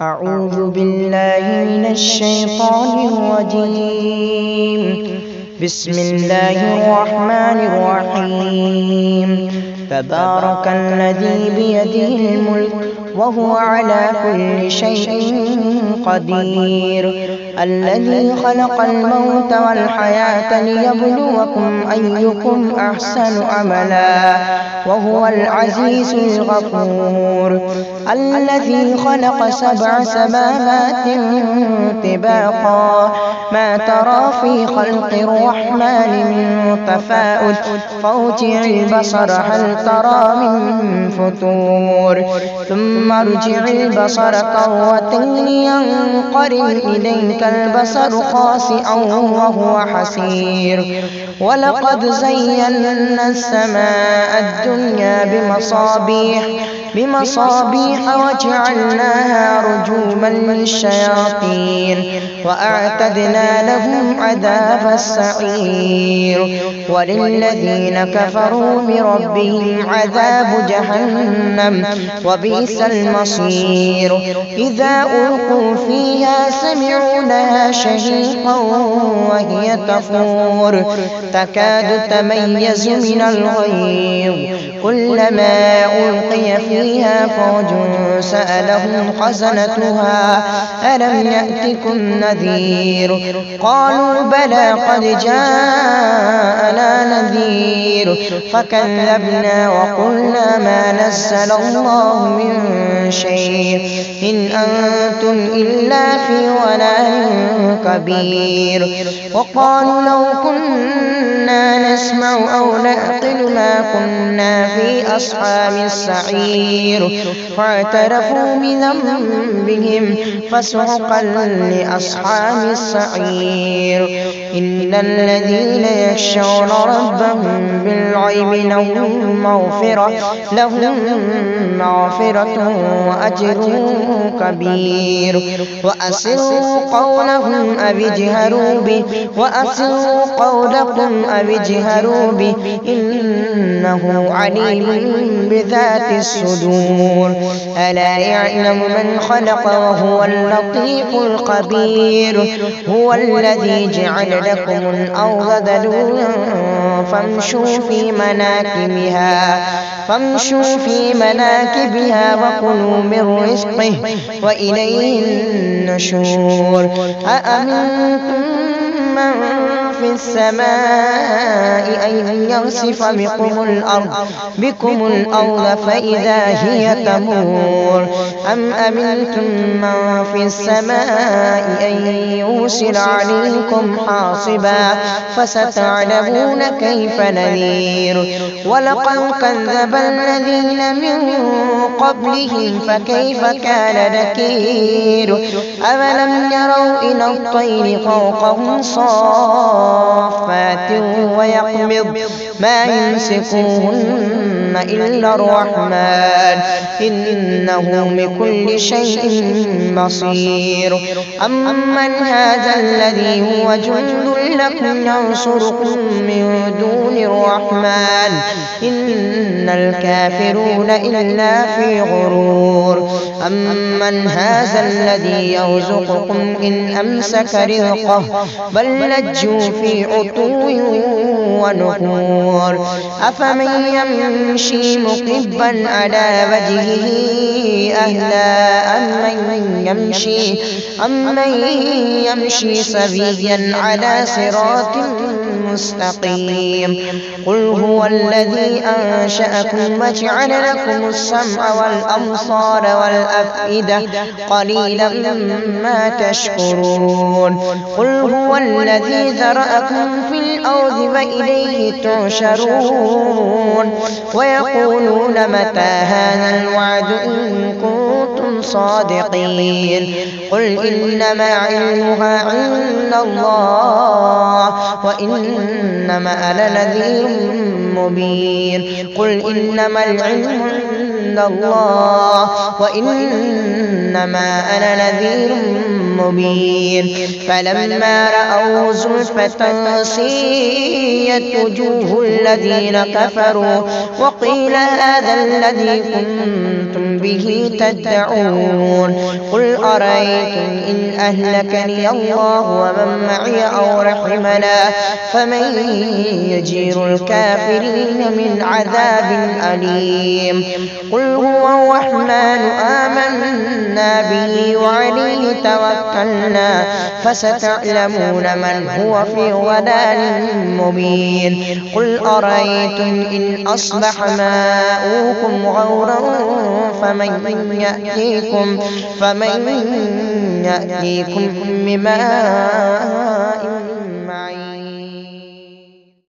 أعوذ بالله من الشيطان الرجيم. بسم الله الرحمن الرحيم. تبارك الذي بيده الملك وهو على كل شيء قدير. الذي خلق الموت والحياة ليبلوكم أيكم أحسن عملا وهو العزيز الغفور. الذي خلق 7 سماوات طباقا ما ترى في خلق الرحمن من تفاؤت فارجع البصر هل ترى من فتور ثم ارجع البصر كرتين ينقلب إليك البصر خاسئا وهو حسير. ولقد زينا السماء الدنيا بمصابيح وجعلناها رجوما للشياطين وأعتدنا لهم عذاب السعير. وللذين كفروا بربهم عذاب جهنم وبئس المصير. إذا ألقوا فيها سمعوا لها شهيقا وهي تفور تكاد تميز من الغيظ كلما ألقي فيها فوج سألهم خزنتها ألم يأتكم نذير قالوا بلى قد جاءنا نذير فكذبنا وقلنا ما نزل الله من شيء إن أنتم إلا في ضلال كبير. وقالوا لو كنا نسمع أو نعقل ما كنا في أصحاب السعير فاعترفوا بذنبهم فسحقا لأصحاب السعير. إن الذين يخشون ربهم بالغيب لهم مغفرة وأجر كبير. وأسروا قولهم قولكم أو اجهروا به إنه عليم بذات الصدور. ألا يعلم من خلق وهو اللطيف الخبير. هو الذي جعل لكم الأرض ذلولا فامشوا في مناكبها وكلوا من رزقه وإليه النشور. أأمنتم من في السماء أن يخسف بكم الأرض فإذا هي تمور أم أمنتم من في السماء أن يرسل عليكم حاصبا فستعلمون كيف نذير. ولقد كذب الذين من قبلهم فكيف كان نكير. أولم يروا إلى الطير فوقهم صافات ويقبض ما يمسكوهن إلا الرحمن إنه بكل شيء بصير. أمن هذا الذي هو جند لكم ينصركم من دون الرحمن إن الكافرون إلا في غرور. أمن هذا الذي يرزقكم إن أمسك رزقه بل لجوا في عتو ونفور. أفمن يمشي مكبا على وجهه أهدى أمن يمشي سويا على صراط مستقيم. قل هو الذي أنشأكم وجعل لكم السمع والأبصار والأفئدة قليلا ما تشكرون. قل هو الذي ذرأكم في الأرض وإليه تحشرون. ويقولون متى هذا الوعد إن كنتم صادقين. قل إنما علمها عند الله وإنما أنا نذير مبين. قل إنما العلم عند الله وإنما أنا نذير مبين. فلما رأوا زلفة سيئت وجوه الذين كفروا وقيل هذا الذي كنتم به تدعون. قل أرأيتم إن أهلكني الله ومن معي أو رحمنا فمن يجير الكافرين من عذاب أليم. قل هو الرحمن آمنا به وعليه توكلنا فستعلمون من هو في ضلال مبين. قل أرأيتم إن أصبح ماؤكم غورا فمن يأتيكم بماء